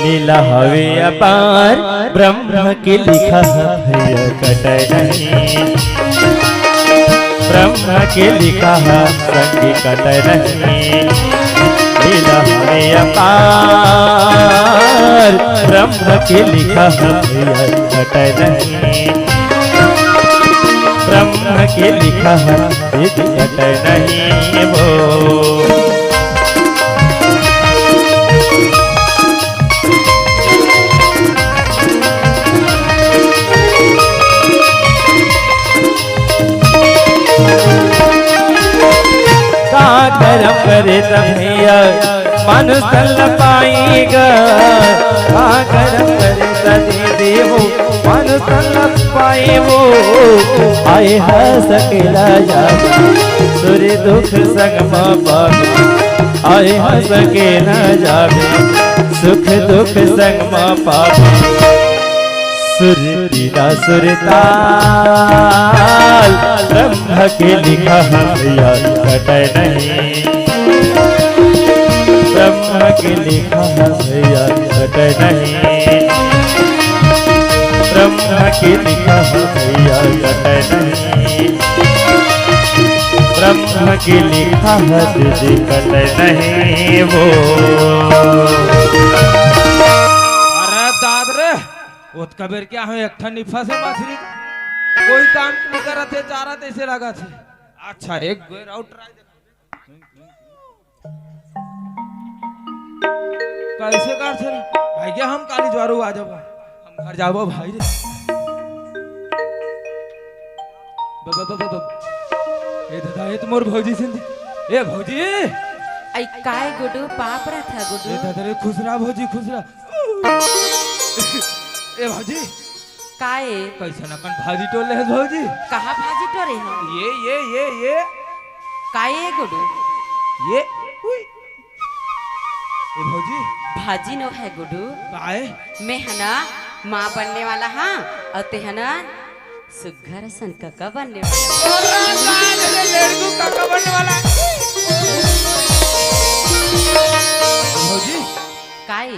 लीला हवे अपार ब्रह्म के लिखा भय कटे नहीं, ब्रह्म के लिखा संग कटे नहीं। लीला हवे अपार ब्रह्म के लिखा भय कटे नहीं, ब्रह्म के लिखा कटे नहीं वो। करम करे भैया मनुष्य न पाएगा, करम करे सदी देवो मनुष्य न पाए वो। आए सकेला जाबे सूर्य दुख संग पावे, आए सकेला जाबे सुख दुख संग पावे। सुरतीला सुरताल ब्रह्म के लिखा भैया कटे नहीं, ब्रह्म के लिखा भैया कटे नहीं, ब्रह्म के लिखा भैया कटे नहीं, ब्रह्म के लिखा दीदी कटे नहीं वो। ओत कबीर क्या है एक ठन निफा से मछली कोई काम नहीं कर थे चारा ऐसे लगा थे। अच्छा एक गोर आउट ट्राई कैसे कर थे भाई क्या हम काली ज्वारू आ जाबो हम घर जाबो भाई रे। ए दादा ये तो मोर भौजी सिंधी ए भौजी आई काय गुडू पाप रे था गुडू। ए दादा रे खुसरा भौजी खुसरा ए भौजी काय कैसे न कन भाजी टोले है भौजी कहाँ भाजी टोरे हम ये काय गुडू ये उई ए भौजी भाजी नो है गुडू काय मैं है ना माँ बनने वाला हाँ और ते है ना सुघर सन काका बनने वाला। लड़कू काका बनने वाला भौजी काय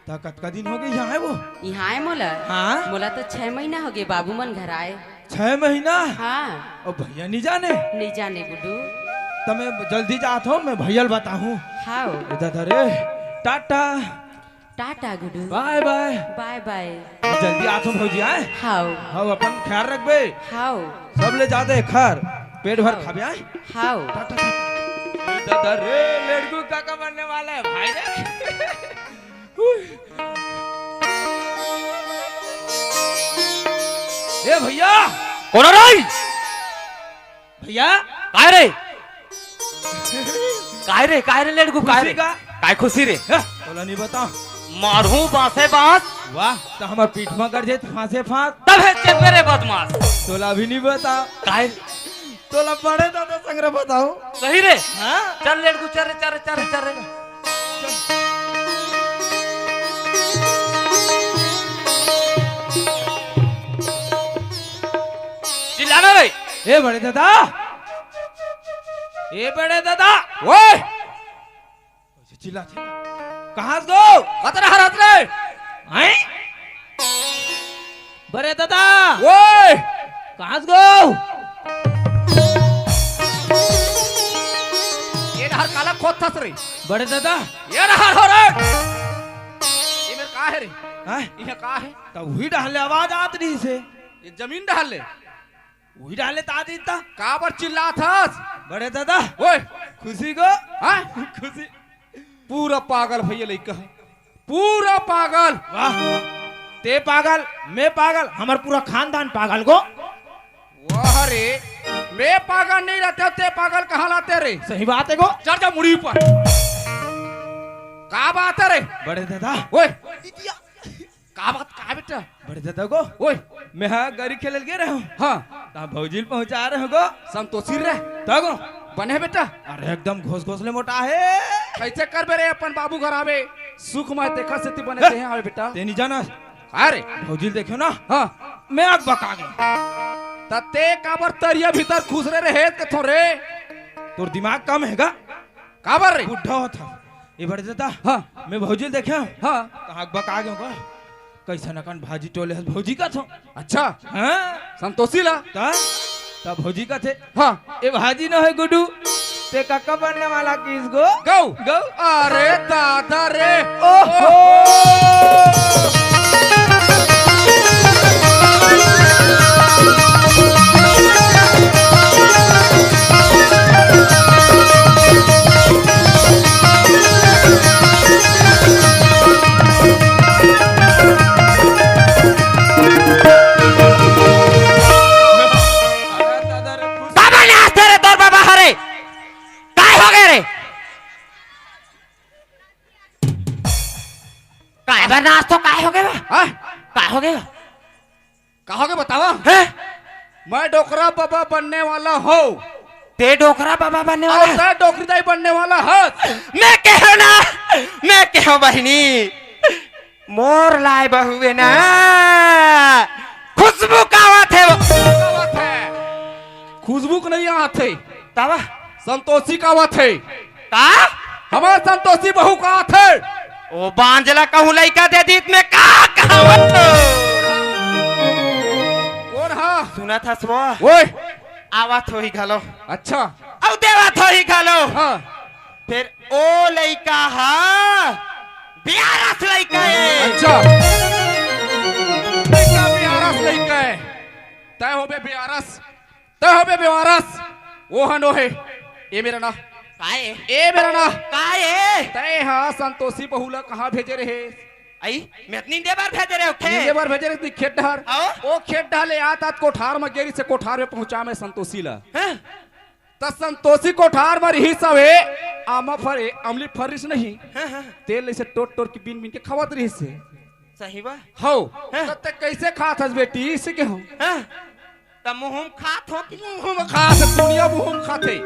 ताकत का दिन हो गए यहाँ है वो यहाँ है मोला। हाँ मोला तो 6 महीना हो गए बाबू मन घर आए। 6 महीना हाँ और भैया नहीं जाने नहीं जाने गुडू तो मैं जल्दी जाता हूँ मैं भैया बताऊँ। हाँ इधर रे टाटा टाटा गुडू बाय बाय बाय बाय जल्दी आता हूँ भौजी आए। हाँ हाँ अपन ख्याल रख बे हाँ सब ले जाते खर पेट भर खा आए। हाँ टाटा इधर रे लड़कू काका बनने वाला है भाई रे। ए भैया कौन रही भैया काय रे लड़कू खुशी का काय खुशी रे बोला नहीं बता मारू बासे बास वाह तो हमार पीठ में कर जे फांसे फांस तब है चेपे रे बदमाश तोला भी नहीं बता काय तोला पढ़े तो संग्रह बताओ सही रे हाँ चल लड़कू चल चल चल चल चिल्लाना रे ए बड़े दादा ओए चिल्ला कहाँ से गो कतरा हरात रे हैं बड़े दादा ओए कहाँ से गो ये हर काला खोद थस रे बड़े दादा ये हर हो रे ये मेरे का है रे हैं ये का है तो वही डाले आवाज आत रही से ये जमीन डाल ले वही डाले तादी ता का पर चिल्ला थस बड़े दादा ओए खुशी को हां खुशी पूरा पागल भैया लइका पूरा पागल वाह ते पागल मैं पागल हमार पूरा खानदान पागल को वाह रे मैं पागल नहीं रहते ते पागल कहाँ लाते रे सही बात है को चढ़ जा मुड़ी पर का बात है रे बड़े दादा ओए का बात का बेटा बड़े दादा को ओए मैं हाँ गाड़ी खेल गे रहा हूँ हाँ ता भौजील पहुंचा रहे हो गो संतोषी रे तगो बने बेटा अरे एकदम घोस घोसले मोटा है कैसे कर बे रे अपन बाबू घर आवे सुख में देखा से बने ते आवे बेटा ते नहीं जाना अरे भौजील देखो ना हाँ मैं आग बका गया तते काबर तरिया भीतर खुश रे हे के थोरे तोर दिमाग कम हैगा काबर रे बुढ़ा होता ये बढ़ जाता हाँ मैं भौजी देखा हाँ कहाँ बका गयो का कैसा नकन भाजी टोले हस भौजी का थो अच्छा हाँ संतोषी ला तब भौजी का थे हाँ ए भाजी न है गुडू ते काका बनने वाला किसको गौ गौ अरे दादा रे ओहो नाच तो काय हो गया हाँ काय हो गया कहोगे बतावा है मैं डोकरा बाबा बनने वाला हूँ ते डोकरा बाबा बनने वाला है? और डोकरीदाई बनने वाला है मैं कहो ना मैं कहो बहनी मोर लाए बहुए ना खुशबू का बात है वो बात है खुशबू को नहीं यहाँ थे तब संतोषी का बात है का हमारे संतोषी बहू का थे ओ बांजला कहूँ लइका दे दीत में का कौन हाँ सुना था सुबह ओए आवत हो ही घलो अच्छा औ देवत हो ही घलो हाँ फिर ओ लइका हा बियारस लइका है अच्छा लइका बियारस लइका है तय हो बे बियारस वो हनो है ये मेरा ना काए ए मेरा ना काए तय हाँ संतोषी बहुला कहाँ भेजे रहे आई मैं इतनी देर बार भेज रहे उठे नीचे बार भेजे रहे खेत ढार आओ। ओ खेत ढाले आत कोठार में गेरी से कोठार में पहुंचा मैं संतोषी ला हैं? त संतोषी कोठार में रही सब है आमा फरे अमली फरिस नहीं तेल ऐसे टोट टोट के बीन बीन के खवत रही से सही बा हो हैं? तब तक कैसे खात हस बेटी इसे के हो हैं? तब मुंह खात हो कि मुंह में खात है, दुनिया मुंह में खाते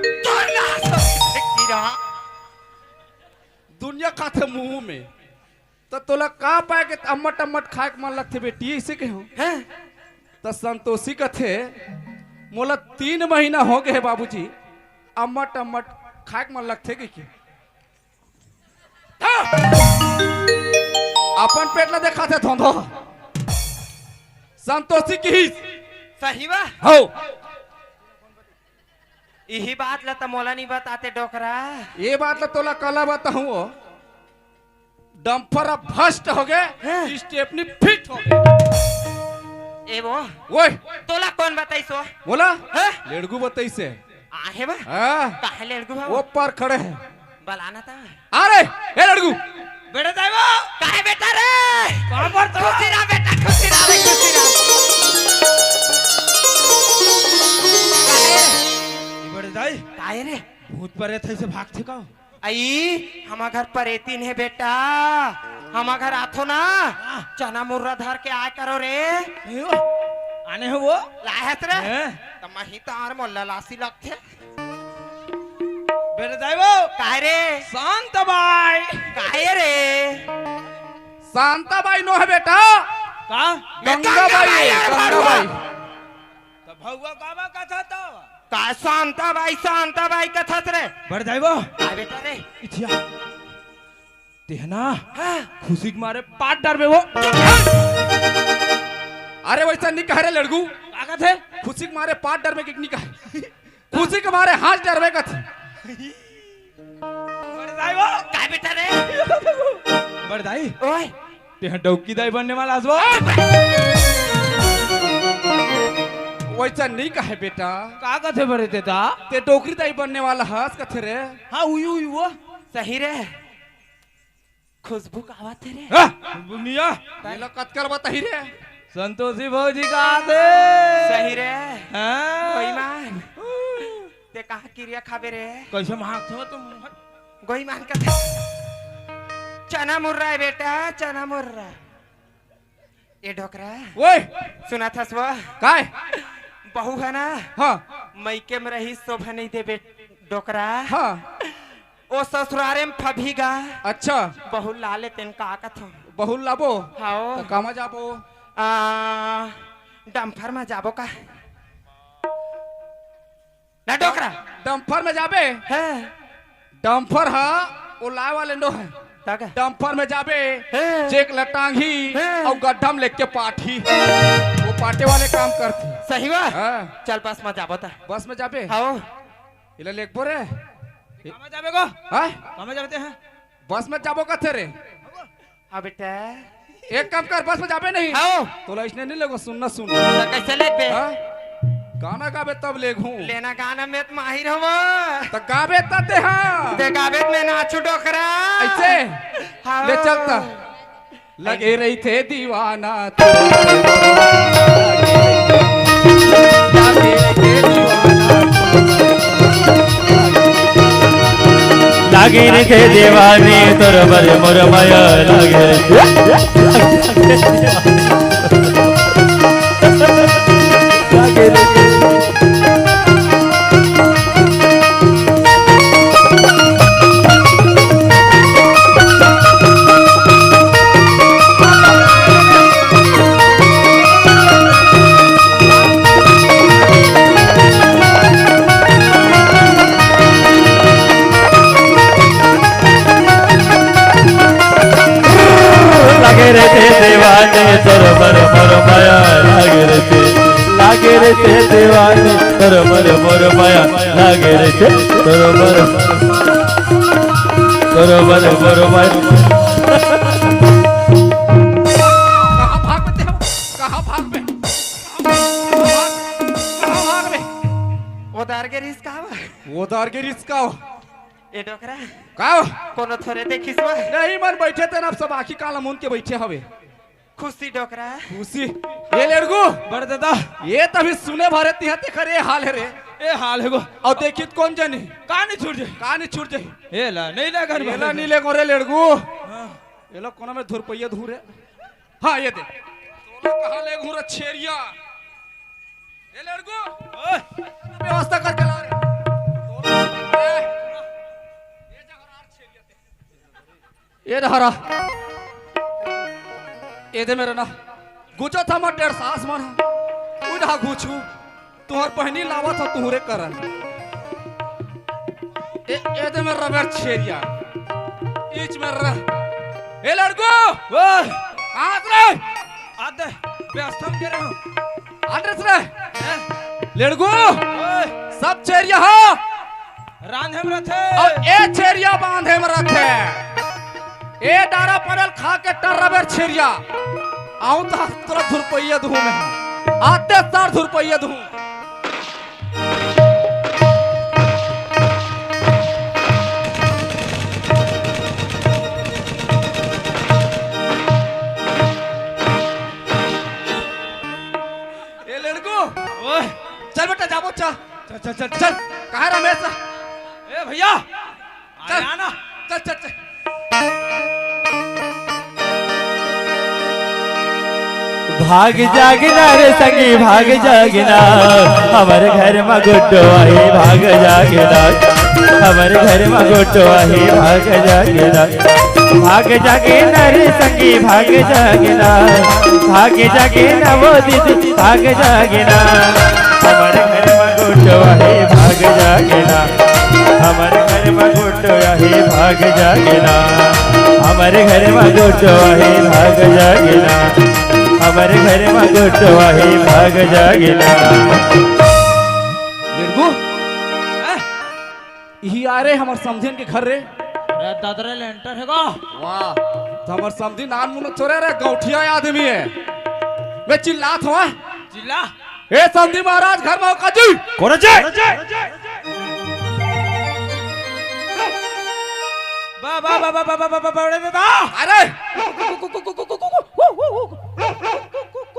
दुनिया खाते मुंह में तो तोला का पाए के अम्मट अम्मट खाए के मन लगते बेटी इसे के हो हैं? तो संतोषी कथे मोला 3 महीना हो गए है बाबूजी अम्मट अम्मट खाए के मन लगते कि अपन पेट ला देखा थे धोंधो संतोषी की ही सही बा हो यही बात ला तो मोला नहीं बताते डोकरा ये बात ला तोला कला बताऊं डंपर अब भस्ट हो गए स्टेपनी फिट हो गए ए वो ओए तोला कौन बताई सो बोला हैं? लेड़गू बताई से आहे बा हाँ काहे लड़कू वो हो पर खड़े हैं बलाना था अरे ए लड़गू बेटा जाइबो काहे बेटा रे कहां पर तो खुशी रहा बेटा खुशी रहा रे खुशी रहा ये बड़े जाई काहे रे भूत परे थे से भाग थे का आई हमार घर पर एतीन है बेटा हमार घर आथो ना चना मुर्रा धर के आए करो रे आने हो वो लाहत रे हैं? तो मही तार मोल्ला लासी लगथे बेटा जाइबो काहे रे शांत बाई काहे रे शांताबाई नो है बेटा का गंगाबाई है, गंगाबाई तो भौवा काबा का था तो का शांता बाई कथत रे बढ़ जाइबो का बेटा रे इथिया तेहना खुशी के मारे पाट डर में वो अरे वैसा नहीं कह रहे लड़गू कागज है खुशी के मारे पाट डर में कितनी का है खुशी के मारे हाथ डर में का थी बढ़ जाइबो का बेटा रे बढ़ जाई ओए तेह डौकी दाई बनने वाला हसबो वैसा नहीं कहे बेटा कागज है बड़े तेता ते डोकरी दाई बनने वाला हंस कथे रे हां हुई वो सही रे खुशबू का आवाज थे रे दुनिया ये लोग कतकर बताही रे संतोषी भौजी का आते सही रे हाँ? कोई मान ते कहा क्रिया खाबे रे कैसे भाग थो तुम गोई मान का था चना मुर्रा है बेटा चना मुर्रा ये ढोकरा ओए सुना था सुबह काय बहू है ना हाँ मैके में रही शोभा नहीं दे डोकरा हाँ ओ ससुरारे में फभीगा अच्छा बहू लाले तेन का आकत हो बहुल लाबो हाओ तो कामा जाबो डम्फर में जाबो का ना डोकरा डंपर में जाबे है डंपर हा वो लाए वाले नो है ताका डंपर में जाबे हाँ। चेक लटांगी हाँ। और गड्ढा में लेके पाठी वो पाटे वाले काम करती सही बात हाँ। चल पास मत जा बता बस में जाबे आओ इला लेक बोरे कहाँ जाबे गो हाँ कहाँ जाते हैं बस में जाबो कथे रे हाँ बेटा एक काम कर बस में जाबे नहीं आओ तो इसने नहीं लगो सुनना सुन तो कैसे ले पे हाँ? गाना गाबे तब ले घूं लेना गाना में तो माहिर हो तो गाबे तते हाँ देखावे में नाचू डोकरा ऐसे हाँ। ले चलता लगे रही थे दीवाना लागे रे थे दीवाने तोर बर मोर माया लागे लागे रे थे दीवाने तोर बर मोर माया लागे रे थे दीवाने तोर बर मोर माया लागे रे थे तोर बर मोर माया कहाँ भाग में थे कहाँ भाग में कहाँ भाग में वो दार के रिस का वो दार के रिस्क का हो ए डोकरा का हो कोनो थोड़े देखिस बा नहीं मन बैठे थे ना अब सब आखी काला मुन के बैठे हवे खुशी डोकरा खुशी ये लड़कू बड़ दादा ये तभी सुने भरे तिहते खरे हाल है रे ए हाल है गो और देखित कौन जाने कहाँ नहीं छूट जाए कहाँ नहीं छूट जाए ए ला नहीं ला घर ये ला नीले गोरे लड़कू ये लोग कोना में धुर पहिया धुरे हाँ ये दे तो कहाँ ले घूरा छेरिया ये लड़कू व्यवस्था करके ला रे ये हरा ये दे मेरा ना गुचो था मत 1.5 सास मन उड़ा गुचू तुहर पहनी लावा था तुहरे करन ये दे मेरा रबर छेरिया इच में रह ए लड़को ओए हाथ रे आते व्यवस्था में रहो एड्रेस रे लड़को ओए सब छेरिया हो रांधे में रथे और ए छेरिया बांधे में रखे ए डारा परल खा के टर्रबर छेरिया आऊं तो तोरा धुरपैया धू में आते सार धुरपैया धू ए लड़को ओए चल बेटा जाबो चा चल चल चल चल कहाँ रमेश ए भैया चल आना चल चल चल भाग जागना रे संगी भाग जागना हमारे घर में गुड्डो आई भाग जागना हमारे घर में गुड्डो आई भाग जागना भाग जागना रे संगी भाग जागना वो दीदी भाग जागना हमारे घर में गुड्डो आई भाग जागना हमारे घर में गुड्डो आई भाग जागना हमारे घर में गुड्डो आई भाग जागना हमारे घर में गुड्डो आई भाग जागना लड़को यही आ रे हमार समझन के घर रे अरे दादरे लेंटर है गो वाह तो हमार समझी नान मुनो चोरे रे गौठिया आदमी है मैं चिल्लात हुआ जिला ए समझी महाराज घर में काजी कौन है बा बा बा बा बा बा बा बड़े दादा अरे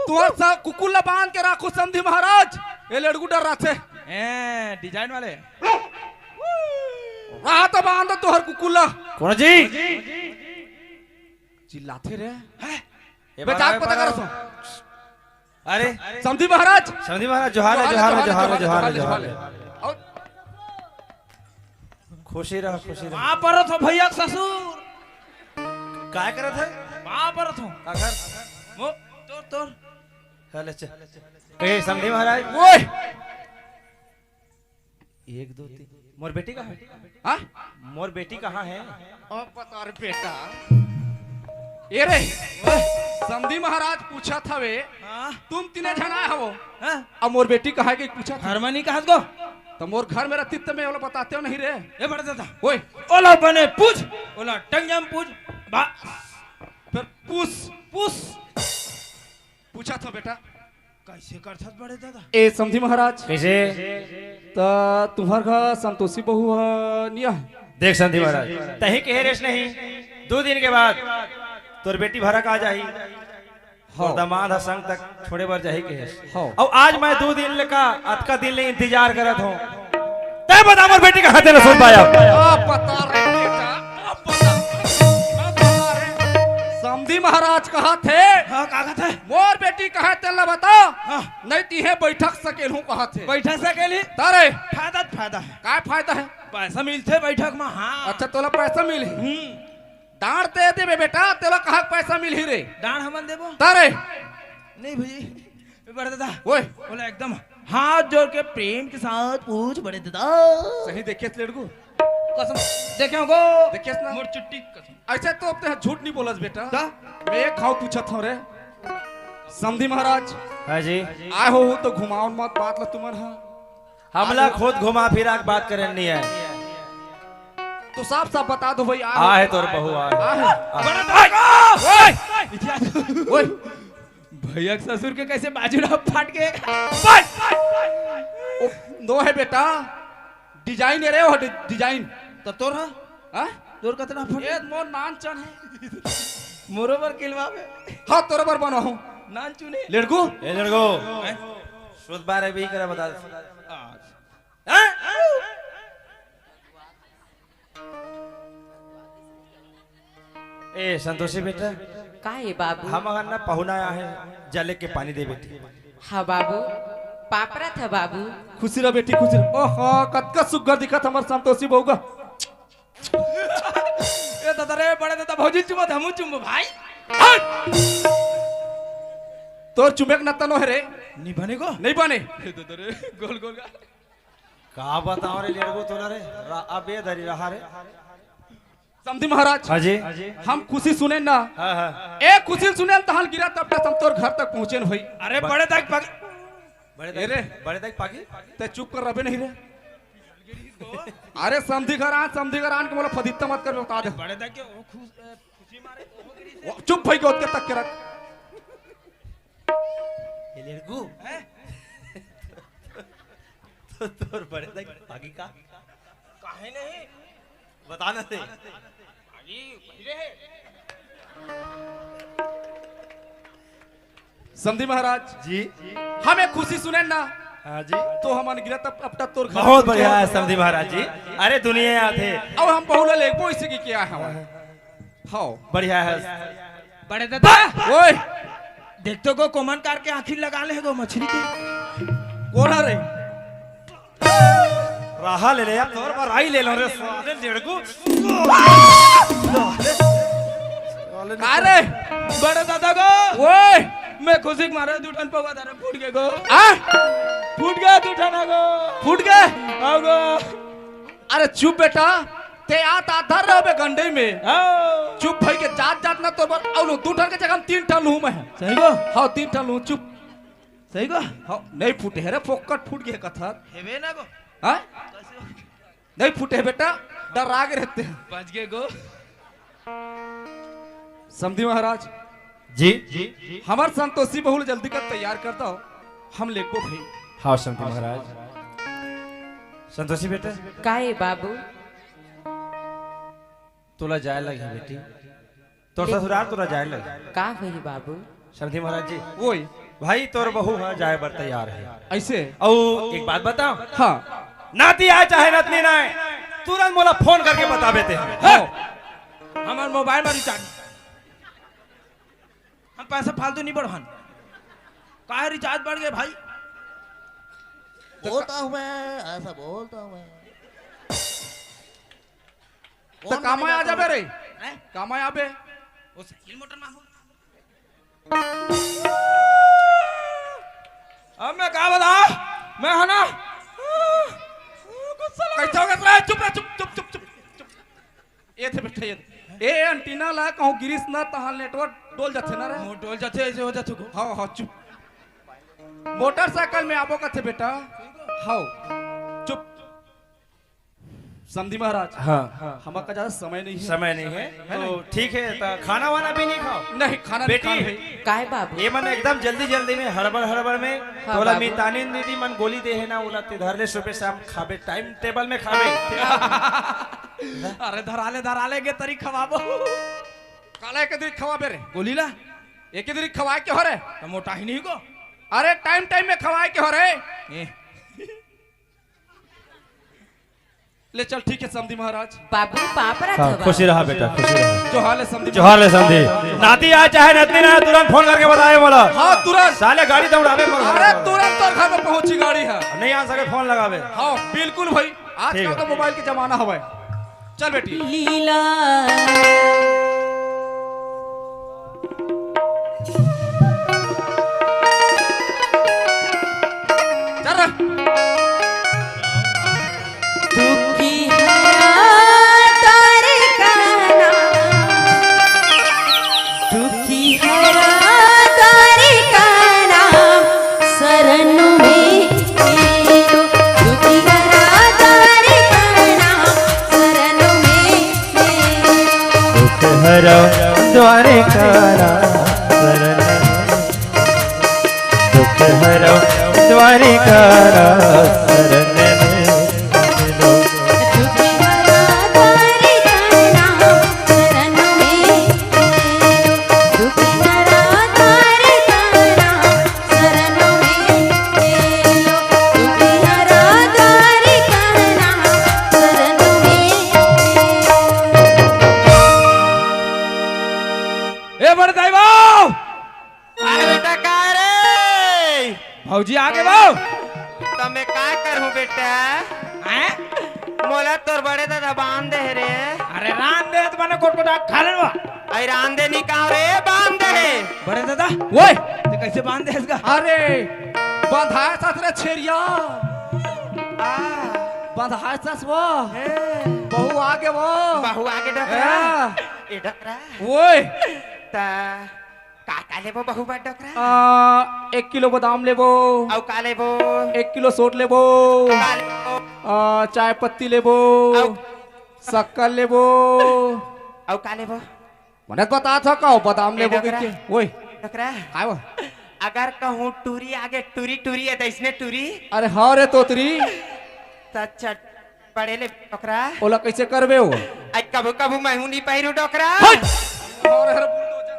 तुहर सा कुकुला बांध के राखो समझी महाराज ये लड़कू डर रहा थे ए डिजाइन वाले रहा तो बांध तुहर कुकुला कौन जी चिल्लाते रे बेटा पता करो सो अरे समझी महाराज समझी महाराज जोहार है जोहार है जोहार है जोहार है जोहार है और खुशी रहो वहां पर तो भैया ससुर काय करत है वहां पर तो काकर वो तोर तोर चल चल कहे समझी महाराज ओए एक दो तीन मोर बेटी कहाँ है? हाँ मोर बेटी कहाँ है? अब बता रे बेटा। ये रे समधी महाराज पूछा था वे हाँ तुम तीने जना हो हाँ अब मोर बेटी कहा कि पूछा था हारमोनी कहाँ गो तो मोर घर मेरा तित्त में वाला बताते हो नहीं रे ये बड़ा दादा ओए ओला बने पूछ ओला टंगम पूछ बा फिर पूछ पूछ पूछा था बेटा कैसे करथत बड़े दादा ए समधी महाराज कैसे? तो तुम्हार घर संतोषी बहू निया देख संधि महाराज तही के रेस नहीं 2 दिन के बाद तोर बेटी भरक आ जाही और दामाद ह संग तक छोड़े बार जाही के हाँ। और आज मैं 2 दिन लेका आज का दिन ले इंतजार करत हूँ तय बता मोर बेटी कहाँ ते न सुन पाया अब बता रे बेटा अब बता रे समधी महाराज कहा थे हाँ का थे मोर बेटी कहा तेला बता हाँ नहीं तीहे बैठक सकेल हूँ कहा थे बैठक सकेली तारे फायदा है काय फायदा है पैसा मिलते बैठक में हाँ अच्छा तोला पैसा मिली डांट दे दे बेटा तेरा कहा पैसा मिली रे डांड हमन देबो तारे नहीं भाई बड़े दादा ओए बोला एकदम हाथ जोड़ के प्रेम के साथ पूछ बड़े दादा सही देखिए लड़कू कसम देखे गो देखिए ना मोर चुट्टी कसम ऐसे तो अब ते झूठ नहीं बोलस बेटा का मैं एक खाओ पूछा था रे समधी महाराज हाँ जी आए हो तो घुमाओ मत बात ला तुमन हा हमला खुद घुमा फिरा के बात करन नहीं है तो साफ साफ बता दो भाई आ है तोर बहू आ है बड़ा दादा ओए ओए भैया के ससुर के कैसे बाजू ना फाट के ओ, नो है बेटा डिजाइन है रे वो डिजाइन तो तोर हा हाँ तोर कतना फट ये मोर नान चन है मोरोबर किलवा में हाँ तोरे पर बना हूँ नान चुने लड़कू ए लड़को शुद्ध बारे भी करे बता ए संतोषी बेटा का है बाबू हम अगर ना पहुना आया है जले के पानी दे बेटी हाँ बाबू पापरा था बाबू खुशी रह बेटी खुशी रह ओहो कतका सुग्घर दिखत हमर संतोषी बहू का ए दादा रे बड़े दादा भौजी चुमो हमू चुमो भाई तोर चुमेक न तनो है रे नहीं बने को नहीं बने ए दादा रे गोल गोल का का बताओ रे लड़को तोला रे अबे धरी रहा रे समधी महाराज हाँ जी हम खुशी सुने ना हाँ हाँ एक खुशी सुने तहल गिरा तब तक हम तोर घर तक पहुंचे न भाई अरे बड़े तक पग बड़े तक पागी ते चुप कर रबे नहीं रे अरे समधी घर आन के मोला फदित्ता मत कर बता दे बड़े तक के ओ खुशी मारे ओ गिरी से वो चुप भाई के ओत के तक के रख ये लड़को तो तोर बड़े तक पागी का काहे नहीं बताना थे भाई पहले है समधी महाराज जी हमें खुशी सुने ना हाँ जी तो हम गिरा तब अब तक तोर घर बहुत बढ़िया है समधी महाराज जी अरे दुनिया यहाँ थे अब हम बहुला लेको इसे की क्या है हाँ बढ़िया है बड़े दादा ओए देख तो को कोमन कार के आखिर लगा ले गो मछली के कोना रे राहा ले ले यार तोर पर आई ले लो रे साले लड़को अरे बड़े दादा को ओए मैं खुशी के मारे दूठन पवा दारे फूट गए गो आ फूट गया दूठन गो फूट गए आओ गो अरे चुप बेटा ते आता धर रहे बे गंडे में आओ चुप भाई के जात जात ना तो बर औलो 2 टन के जगह हम 3 टन लूं मैं सही गो हां 3 टन लूं चुप सही गो हां नहीं फूटे है रे फोकट फूट गए कथा हेवे ना गो हां नहीं फूटे बेटा डर आगे रहते हैं बच गए गो समधी महाराज जी हमार संतोषी बहुल जल्दी कर तैयार कर दो हम लेको भाई हाँ समधी महाराज संतोषी बेटा का है बाबू तोला जाए लगी बेटी तोर ससुराल तोरा जाए लगी का हुई बाबू समधी महाराज जी ओए भाई तोर बहू है जाए बर तैयार है ऐसे और एक बात बताओ हाँ नाती आए चाहे नतनी ना आए तुरंत मोला फोन करके बता देते हैं हाँ हमार मोबाइल में रिचार्ज हम पैसा फालतू नहीं बढ़ान काहे रिचार्ज बढ़ गए भाई बोलता हूँ मैं ऐसा बोलता हूँ मैं तो काम आ जाबे रे काम आ जाबे वो साइकिल मोटर में हो अब मैं क्या बता मैं है ना बिना ला कहूं गिरीश ना तहां नेटवर्क डोल जाथे ना रे। डोल जाते ऐसे हो जाते को। हाँ हाँ चुप। मोटरसाइकिल में आबो कथे बेटा। हाँ चुप। समधी महाराज हाँ हमारा का ज्यादा समय नहीं है। समय नहीं है तो ठीक है तो खाना वाना भी नहीं खाओ नहीं खाना बेटी। नहीं खाना है। काय बाबू ये मन एकदम जल्दी जल्दी में हड़बड़ में हाँ, तोला बाबू। मितानी दीदी मन गोली दे है ना उला ते धरले सुबह शाम खाबे टाइम टेबल में खाबे। अरे धराले के तरी खवाबो। काला एक दिन खवाबे रे। गोलीला एक दिन खवाए के हो रे। तो मोटा ही नहीं को। अरे टाइम में खवाए के हो रे। ए, ले चल ठीक है समधी महाराज। बाबू पापरा हाँ, था खुशी रहा बेटा खुशी रहा। जो हाल है समधी। जोहार ले समझी नाती आ चाहे नतनी ना तुरंत फोन करके बताए बोला। हाँ तुरंत। साले गाड़ी दौड़ावे अरे तुरंत तो घर में पहुंची गाड़ी है। नहीं आ सके फोन लगावे। हाँ बिल्कुल भाई ठीक आजकल है। तो मोबाइल के जमाना हवा। चल बेटी। लीला चल रे। दुखी है तारे का नाम, दुखी है तारे का नाम, शरण में तेरो। दुखी है तारे का नाम, शरण में तेरो। दुख हरो द्वारे कारा शरण दुख हरो द्वारे कारा शरण में लो। दुखी है तारे का नाम, शरण में तेरो। दुखी है तारे का नाम, शरण में तेरो। दुखी है तारे का नाम, शरण में तेरो। ए बड़ दाइबो अरे बेटा का रे भौजी आगे बाऊ। तमे का करहूं बेटा हैं? मोला तोर बड़े दादा बांध दे रे अरे रान दे तो मैंने कोटकोटा खा लेवा। आई रान दे नी का रे बांध दे बड़े दादा ओए ते कैसे बांध दे इसका? अरे बंधाए साथ रे छेरिया। आ बंधाए साथ वो हे, बहु आगे वो। बहु आगे डकरा हाँ। ए डकरा ओए ता का लेबो बहु बा डकरा 1 किलो बादाम लेबो। औ का लेबो 1 किलो सोट लेबो। का लेबो चाय पत्ती लेबो। औ शक्कर लेबो। औ का लेबो मने बता था का बादाम ए लेबो डकरा। के। ओए डकरा काय वो। अगर कहूं टूरी आगे टूरी टूरी है तो इसने टूरी अरे हाँ रे तोतरी ता चट पड़े ले डकरा ओला कैसे करबे हो। आई कबू कबू मैं हूं नहीं पहिरू डकरा हट। और हर बुलडोजर।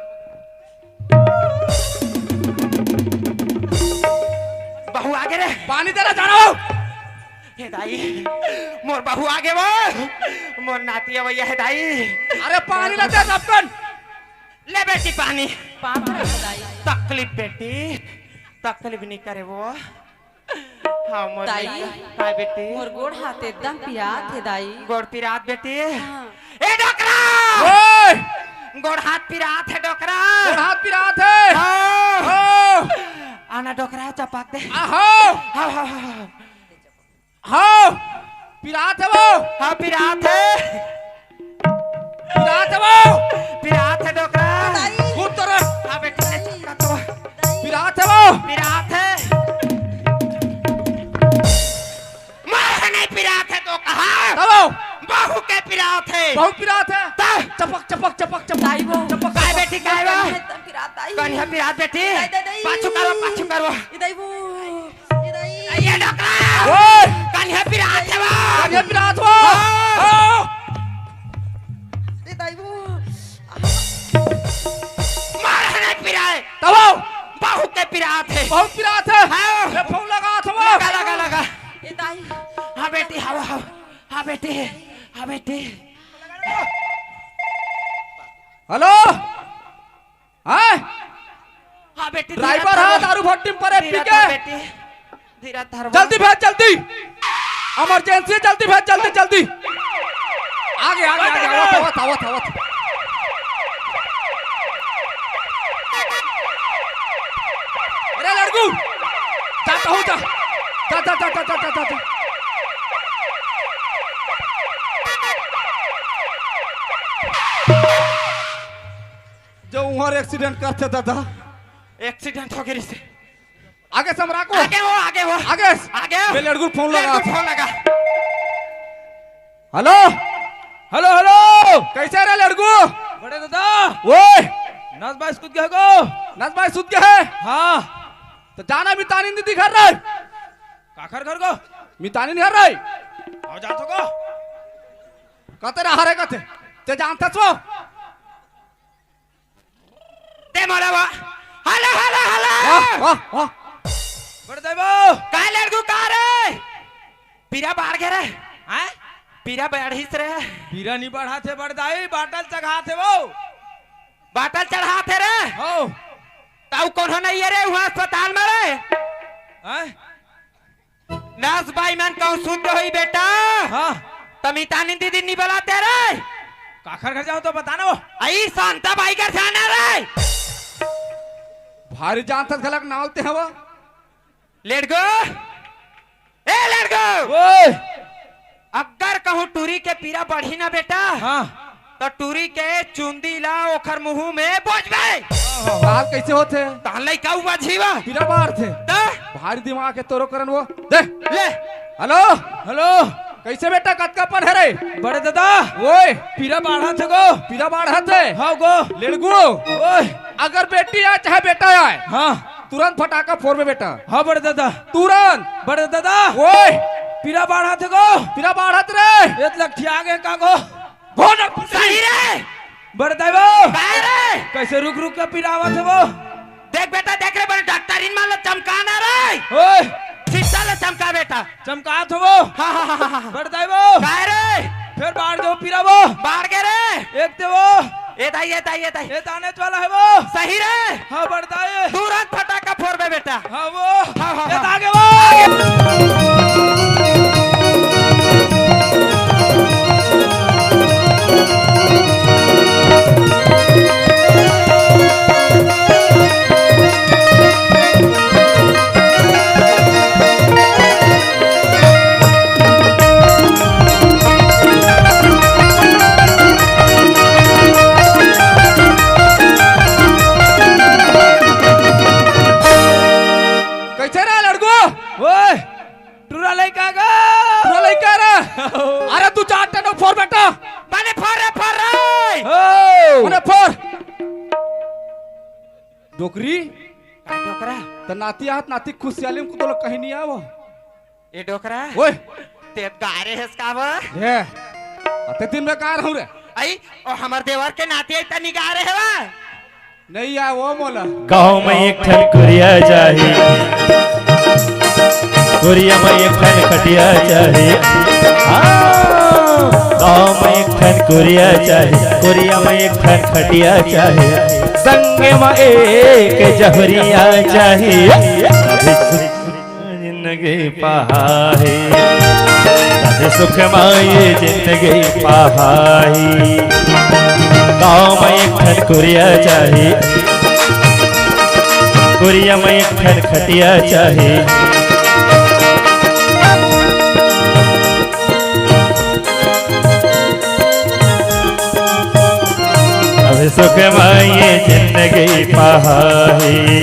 बहु आगे रे पानी देना जानो। हे दाई मोर बहु आगे वो मोर नाती भैया है दाई अरे पानी ला दे सबकन। ले बेटी पानी पापरा दाई तकलीफ बेटी तकलीफ नहीं करे वो हाँ मोर दाई। हाँ बेटी मोर गोड़ हाथ एकदम पिरात है दाई। गोड़ पिरात बेटी हाँ। ए डोकरा ओए गोड़ हाथ पिरात है डोकरा और हाथ पिरात है। हाँ। ओ आना डोकरा चपाक दे आहो हाँ हाँ हाँ हाँ पिरात है वो। हाँ पिरात है पिरात है वो। पिरात है डोकरा कूद तो रे। हाँ बेटी ने चपका तो पिरात है वो। पिरात है मार नहीं पिरात है तो कहा दबो। बहू के पिरात है बहुत पिरात है। चपक चपक चपक चपक दाई वो चपक। काय बेटी काय बा एकदम पिरात दाई। कन्या पिरात बेटी दाई, दाई। पाछू करो ये दाई वो ये दाई। ये डोकरा ओए कन्या पिरात है वो ये पिरात वो। हाँ। ये दाई वो मार नहीं पिराए दबो। बहू के पिरात है बहुत पिरात है। हाँ। ये फोन लगा था वो। लगा लगा लगा ये दाई। हाँ बेटी हाँ हाँ हाँ बेटी हाँ बेटी हेलो हाँ हाँ बेटी ड्राइवर है दारू भट्टी पर है, पी धीरा के। धर बेटी धीरा धर जल्दी भेज जल्दी। इमरजेंसी जल्दी भेज जल्दी जल्दी। आगे आगे आगे आवत आवत आवत आवत। अरे लड़कू जाता हूँ जा जा जा जा जा जा जा। और एक्सीडेंट करते दादा। एक्सीडेंट हो गई से आगे से हमरा को आगे वो आगे वो आगे आगे मैं लड़कू फोन लगा। फोन लगा। हेलो हेलो हेलो कैसे रे लड़कू? बड़े दादा ओए नस बाइस कूद गया को नस भाई सुत गया है। हाँ तो जाना मितानी नहीं दिखा रहा है। काखर घर को मितानी नहीं हर रही। आओ जा तो को कहते रहा रे कहते ते जानता छो दे मोरा वो हेलो हेलो हेलो वाह वाह बड़े देवो का लड़कू का रे पीरा बाढ़ गए रे हैं पीरा बढ़िस रे पीरा नहीं बढ़ा थे बड़दाई बाटल चढ़ा थे वो बाटल चढ़ा थे रे हो ताऊ कौन नहीं है रे वहाँ अस्पताल में रे हैं नर्स भाई मन कहूँ शुद्ध हुई बेटा हाँ तमितानी दीदी नहीं बुलाते रे काखर घर जाओ तो बताना वो आई शांता भाई घर जाना रे भारी जानता गलत नालते हैं वो लड़को ए लड़को ओए अगर कहूँ टूरी के पीरा बढ़ी ना बेटा हाँ तो टूरी के चुंदी ला ओखर मुंह में बोझ गए बाल कैसे होते तान लई का हुआ जीवा पीरा बाहर थे दा भारी दिमाग के तोरो करन वो दे ले हेलो हेलो कैसे बेटा कतकापन है रे? बड़े दादा ओए पीरा बढ़ा थे को पीरा बाढ़ थे हाँ गो लड़कू ओए अगर बेटी आए चाहे बेटा आए हाँ तुरंत फटाका फोड़ में बेटा हाँ बड़े दादा तुरंत। बड़े दादा ओए पीरा बढ़ा थे को पीरा बाढ़ रे एक लग आगे का को सही रे बड़े देवो काय रे कैसे रुक रुक के पीरा आवा थे वो देख बेटा देख रे बड़े डॉक्टरीन मान लो चमकाना रे ओए शीशा ले चमका बेटा चमका थे वो हाँ हाँ हाँ हाँ बड़े देवो काय रे फिर बाढ़ दो पीरा वो बाढ़ गए रे एक थे वो ये दाई ये दाई ये दाई ये ताने वाला है वो सही रे हाँ बढ़ता है तुरंत फटाका फोड़ बे बेटा हाँ वो हाँ, हाँ, ये हाँ। आगे वो कैसे रे लड़कू? ओए टूरा लेके आ गया तू लइका रे? अरे तू चार टन फोड़ बेटा मैंने फोड़ रे ओ अरे फोड़ डोकरी का डोकरा तो नाती हाथ नाती खुशियाली को तो लोग कहीं नहीं आवो। ये डोकरा ओए ते गारे है इसका वो ये अते दिन में कहाँ रहूं रे? आई और हमार देवर के नाते इतना निगाह रहे वा नहीं आया वो मोला गाँव में एक ठन कुरिया चाहिए, कुरिया में एक ठन खटिया चाहिए। गाँव में एक ठन कुरिया चाहिए, कुरिया में एक ठन खटिया चाहिए। संग में एक जहरिया चाहिए। जिंदगी पहाड़ी, सुख माई जिंदगी पहाड़ी। गाँव में एक ठन कुरिया चाहिए, कुरिया में एक ठन खटिया चाहिए। अब सुख माई जिंदगी पहाड़ी,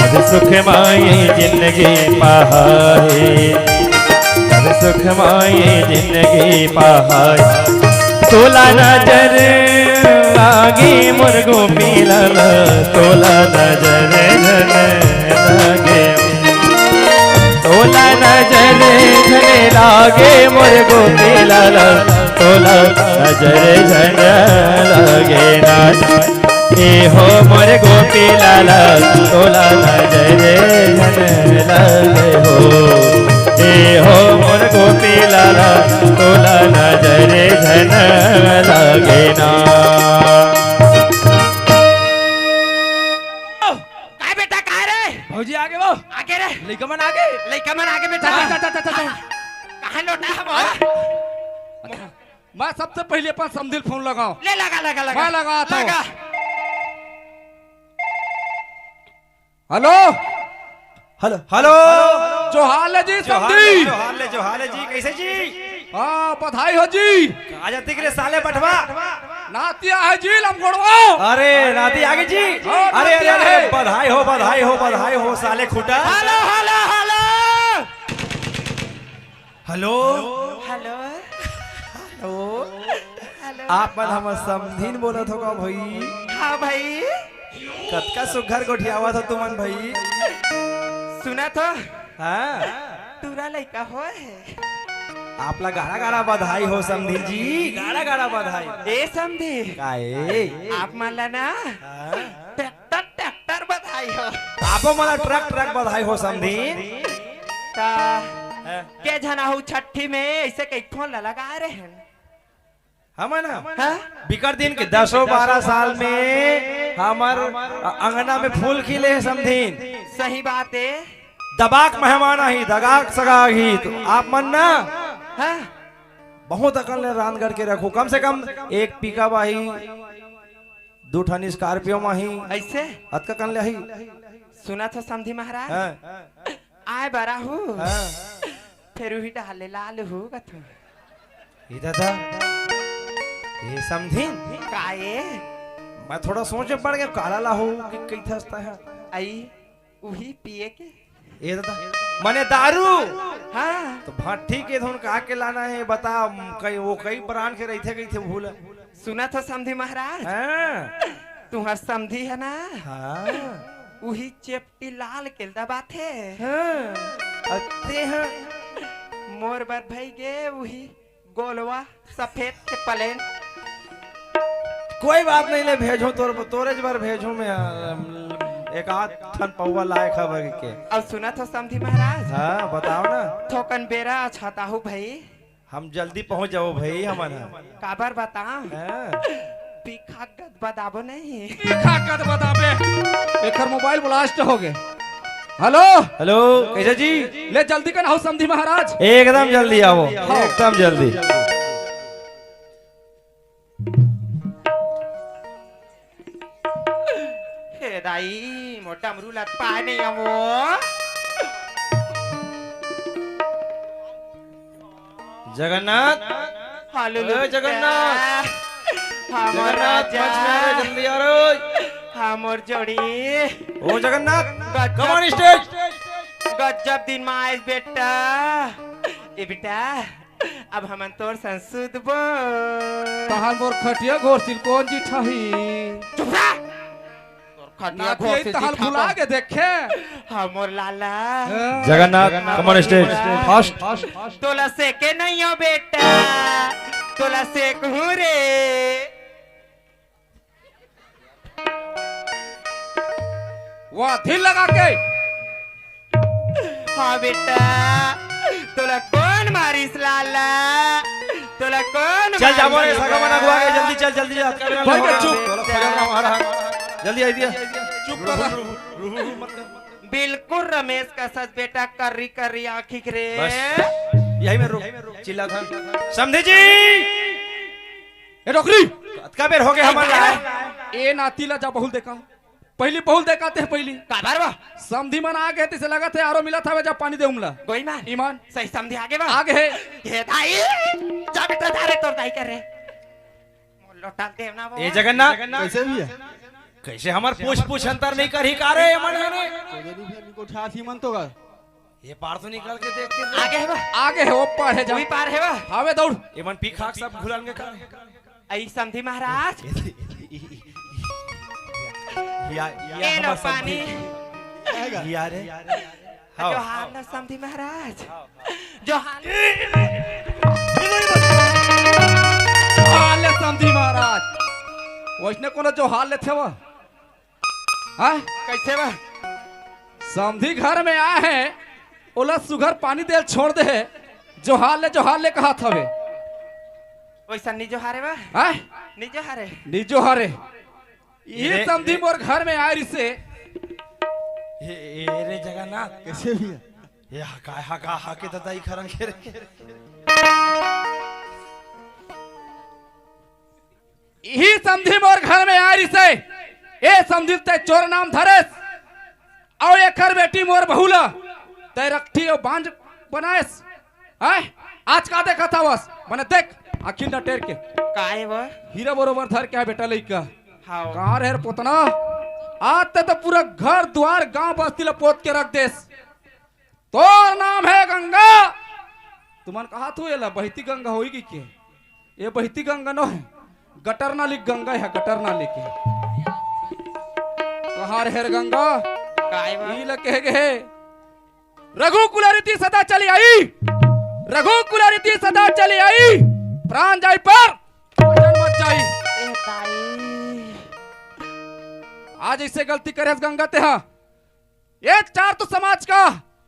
अब सुख माई जिंदगी पहाड़ी, अब सुख माई जिंदगी पहाड़ी। तोला नजर लागी मुर्गो पीलल, तोला नजर लागे, तोला नजर झने लागे मुर्गो पीलल, तोला नजर झन लागे नाच। ए हो मुर्गो पीलल, तोला नजर झन लागे हो। ए हो मुर्गो पीलल, तोला नजर झन लागे ना। काय बेटा काय रे भौजी आगे वो आगे रे लइका मन आगे लइका मन आगे बेटा चल। कहां लोटा हम मैं सबसे पहले अपन समदिल फोन लगाओ। ले लगा लगा लगा मैं लगाता हूं। लगा हेलो हेलो हेलो जो हाल है जी समदी? जो हाल है जी, कैसे जी? हाँ बधाई हो जी। आ जाते के साले बटवा नातिया है जी लमगोड़वा। अरे नाती आगे जी। हाँ, अरे अरे नाती अरे है। बधाई हो बधाई हो बधाई हो साले खुटा। Hello hello hello hello hello hello आप मन हम समझीन बोलत हो का भाई? हाँ भाई कतका सुघर गोठियावा था तुमन भाई? सुना तो हाँ तुरा लड़का हो आपला गाड़ा गाड़ा बधाई हो समधीन जी, गाड़ा गाड़ा बधाई। ए समझी काहे आप मान ना हाँ? ट्रैक्टर ट्रैक्टर बधाई हो। आपो मला ट्रक ट्रक बधाई हो समधीन। ता के जना हो छठी में ऐसे कई लगा रहे हैं हम ना हाँ? बिकर दिन के 10-12 साल में हमार अंगना में फूल खिले हैं समधीन। सही बात है दबाक मेहमान ही दगाक सगाक ही तो आप मन ना हाँ? बहुत अकल ने रान करके रखो। कम से कम एक पिकअप आही 2 ठन स्कॉर्पियो माही ऐसे अतका कन ले ही। सुना तो समझी महाराज हाँ, आए बरा हूँ हाँ। फिर वही डाले लाल हूँ कथू इधर था ये समझीन काए मैं थोड़ा सोच में पड़ गया काला ला हो कि कई थसता है आई वही पिए के ये था मने दारू हाँ तो भट्टी के धुन कहा के लाना है बता। कई वो कई प्राण के रही थे कई थे भूल। सुना तो समझी महाराज हाँ तुम्हार समझी है ना हाँ वही चेपटी लाल के दबात है हाँ अते हैं मोर बर भाई गे वही गोलवा सफेद के प्लेन कोई बात नहीं ले भेजो तोरे बार भेजो मैं एक आध ठन पौवा लायक है के। अब सुना तो समझी महाराज हाँ बताओ ना थोकन बेरा छाता हूँ भाई हम जल्दी पहुंच जाओ भाई हमारा। काबर बता हाँ। पीखा गद बताबो नहीं खा कर बताबे एकर मोबाइल ब्लास्ट हो गए। हेलो हेलो कैसे जी? ले जल्दी कर आओ समधी महाराज। एकदम जल्दी आओ एकदम जल्दी। हे दाई मोटा मरू लत पाए नहीं आवो जगन्नाथ हालेलुया ए, जगन्नाथ। हमर जगन्नाथ राजा मंच में आ रहे, जल्दी आ रहे। हमर जोड़ी ओ जगन्नाथ गजब कम ऑन स्टेज। गजब दिन में आए बेटा ए बेटा अब हमन तोर संसुद बो तहान मोर खटिया घोर सिल कौन जी छही चुप रह तोर खटिया घोर से तहान भुला के देखे हमर लाला Jagannath come on stage fast. तोला से के नहीं हो बेटा तोला से कहूं रे वाह दिल लगा के हाँ बेटा तोला कौन मारिस लाला तोला कौन चल जाओ रे मारिस सगा मना गुआ के जल्दी चल जल्दी जा। भाई के चुप। तोला खोजा रहा हमारा जल्दी आई दिया। चुप कर बिल्कुल रमेश का सच बेटा कर्री कर्री आँखी रे बस यही में रुक चिल्ला था समझे जी। ए डोकरी का बेर हो गए हमारा ए नातीला जा बहुल देखा पहली बहुल देखा थे पहली काबर बा समधी मन आ गए तिसे लगा थे आरो मिला था जब पानी दे उमला कोई मान ईमान सही समझे आगे बा आगे है ये दाई जा बेटा धारे तोर दाई कर रे लोटा देव ना वो ए जगन्नाथ कैसे भी है कैसे हमार पूछ अंतर नहीं कर ही का रे मन ने को ठासी मन तो का ये पार तो निकल के देखते आगे है बा आगे है ऊपर है जा वही पार है बा हावे दौड़ ये मन पी खाक सब घुलन के का आई समझी महाराज ए लो पानी यार जो हाल न समझी महाराज जो हाल हाल ले समधी महाराज वैसने कोनो जो हाल लेते वो हाँ कैसे बा समधी घर में आए हैं ओला सुगर पानी देल छोड़ दे जो हाल ले कहा था वे वैसा निजो हारे बा हाँ निजो हारे निजो हारे ये समधी मोर घर में आए रिसे ये रे जगन्नाथ कैसे भी है ये हा के ददाई खरन के रे यही समधी मोर घर में आए रिसे ए समधी ते चोर नाम धरेस और एकर बेटी मोर बहुला ते रखती और बांझ बनाएस हाँ आज का देखा था बस मने देख आखिर न टेर के काय व हीरा बरोबर धर के बेटा लइका हाओ कहाँ रहे रे पोतना आज तक तो पूरा घर द्वार गांव बस्ती ला पोत के रख देस तो नाम है गंगा तुमन कहा तू ये बहती गंगा होगी के ये बहती गंगा नो है गटर नाली गंगा है गटर नाली के कहाँ रहे रे गंगा काय व ई लगे गे रघु कुलारीति सदा चली आई रघु कुलारीति सदा चली आई प्राण जाई पर वचन मत जाई ए ताई आज ऐसे गलती करे गंगा ते हाँ ये चार तो समाज का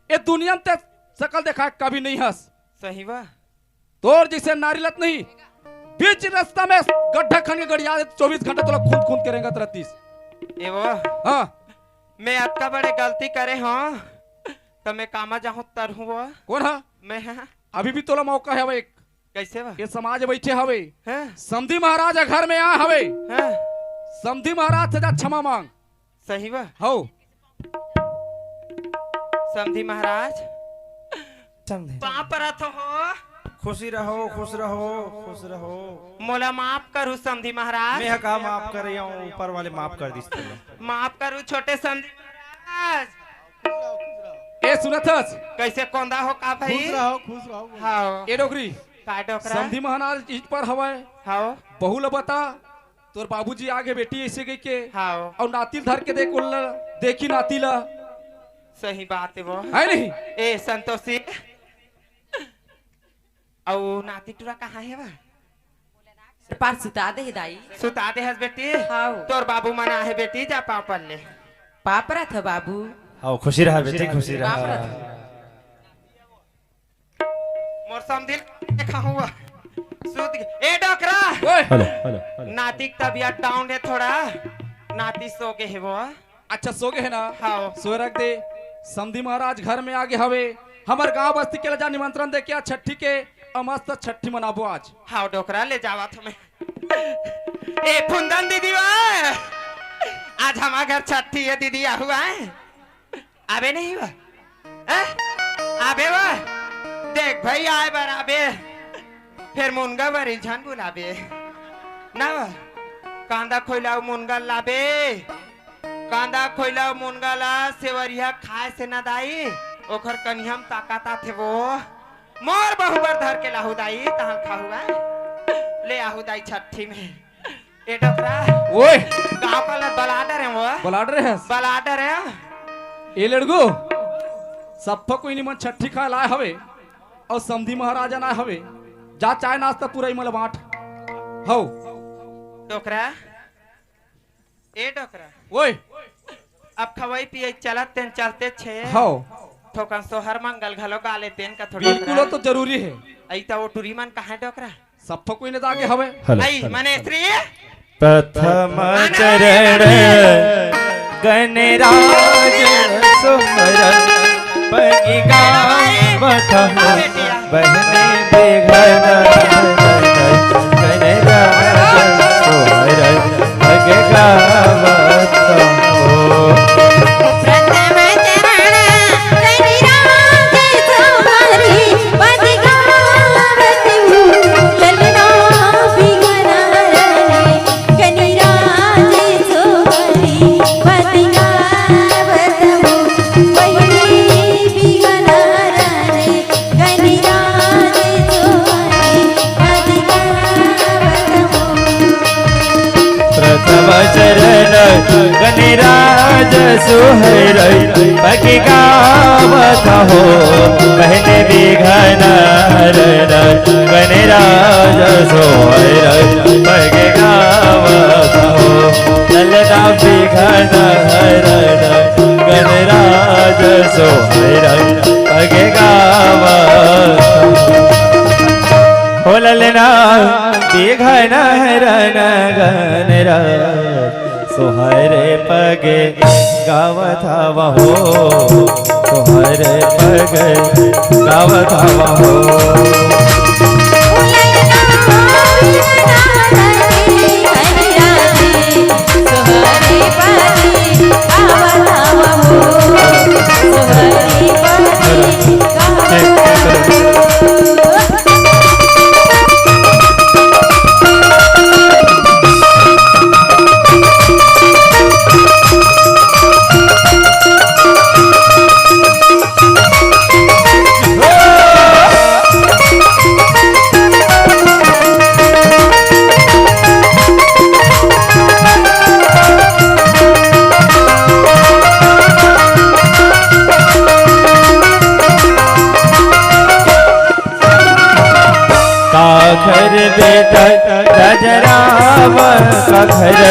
ये दुनिया में ते शकल देखा कभी नहीं हंस सही व तोर जैसे नारीलत नहीं बीच रास्ता में गड्ढा खन के गड़िया 24 घंटे तो खून खून करेंगे तरतीस ए वो हाँ मैं अतका बड़े गलती करे हाँ तो मैं कामा जाऊं तर हूँ वो कौन है मैं हाँ अभी भी तोला मौका है एक कैसे व ये समाज बैठे हवे हाँ समधी महाराज घर में आ हवे हाँ समधी महाराज से जा क्षमा मांग सही व हो समधी महाराज समझे कहाँ पर आते हो खुशी रहो खुश रहो खुश रहो। मोला माफ करू समधी महाराज मैं का माफ कर रहा हूँ ऊपर वाले माफ कर दी माफ करू छोटे समधी महाराज ए सुनथस कैसे कोंदा हो का भाई खुश रहो हाँ ए डोगरी का डोकरा समधी महाराज इस पर हवे हाँ बहुल बता तोर बाबूजी आगे बेटी ऐसे गई के हाँ और नातिल धर के देख उल्ला देखी नातिला सही बात है वो है नहीं ए संतोषी औ नाती टुरा कहाँ है वह पार सुता दे दाई सुता दे हस बेटी हाँ तोर बाबू मना है बेटी जा पापन ने पापरा था बाबू हाँ खुशी रहा बेटे खुशी रहा। पापरा था मोर समधिल देखा हुआ सुत ए डोकरा ओए हेलो हेलो नाती की तबीयत डाउन है थोड़ा नाती सो के है वो अच्छा सो गए है ना हाँ सो रख दे समधी महाराज घर में आगे हवे हमार गांव बस्ती के जा निमंत्रण दे के आज छठी के और मस्त छठी मनाबो आज हाँ डोकरा ले जावा तुम्हें ए फुंदन दीदी वाह आज हमारे घर छठी है दीदी आ हुआ है आबे नहीं हुआ आबे वाह देख भाई आए बार आबे फिर मुनगा बारी झन बुलाबे ना वाह कांदा खोइलाओ मुनगा लाबे कांदा खोइलाओ मुनगा ला सेवरिया खाए से ना दाई ओखर कनियम ताकाता थे वो मोर बहुबर धर के लाहू दाई कहाँ खा हुआ ले आहू दाई छठी में ए डोकरा ओए गाँव का लड़ बलाडर है वो बलाडर है बलाडर है ए लड़गो सब कोई निमन छठी खा लाए हवे और समधी महाराजा ना हवे जा चाय नाश्ता पूरा ही मला बांट हो डोकरा ए डोकरा ओए अब खवाई पिए चलत तेन चलते छे हो ठोकन सोहर मंगल घलो गाले तेन का थोड़ा बिल्कुल तो जरूरी है आई तो वो टूरी मन कहाँ डोकरा सब कोई ने जाके हवे आई मने श्री प्रथम चरण गणराज सुमरन पगी गावत हो बहने बेघर गणराज सुमरन पगी गावत हो। प्रथम चरण गणराज तुम्हारी पद गावत हूँ ललना बिगना रहे गणराज तुम्हारी पद गावत हूँ बहनी बिगना रहे गणराज तुम्हारी पद गावत हूँ। प्रथम चरण गणराज सुहर पगी गावत हो बहने बिघन गणराज सुहर पगी गावत हो ललना बिघन गणराज सुहर पगी गावत हो ललना बिघन गणराज सुहरे पगे गावत हो सुहरे पगे गावत हो। घर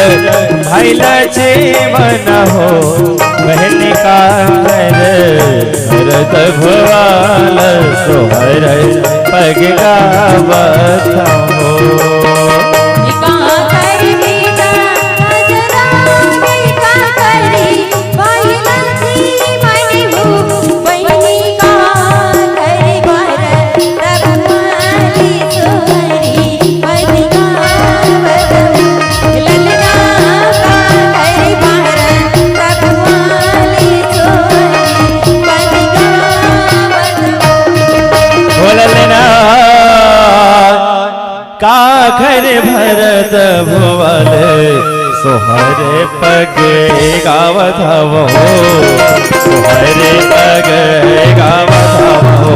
भाईला जेवण हो बहनी का घर भरत भवाल सोहर पग गावत हो का कर बेटा गजरा बेटा करी बाहिला जीवन हो बहिणी का कर भरत भवाली सोहरी पग गावत हो ललना का कर भरत भवाली सोहरी पग गावत हो बोलना का घर भरत भुवन सोहरे पग गावत हो सोहरे पग गावत हो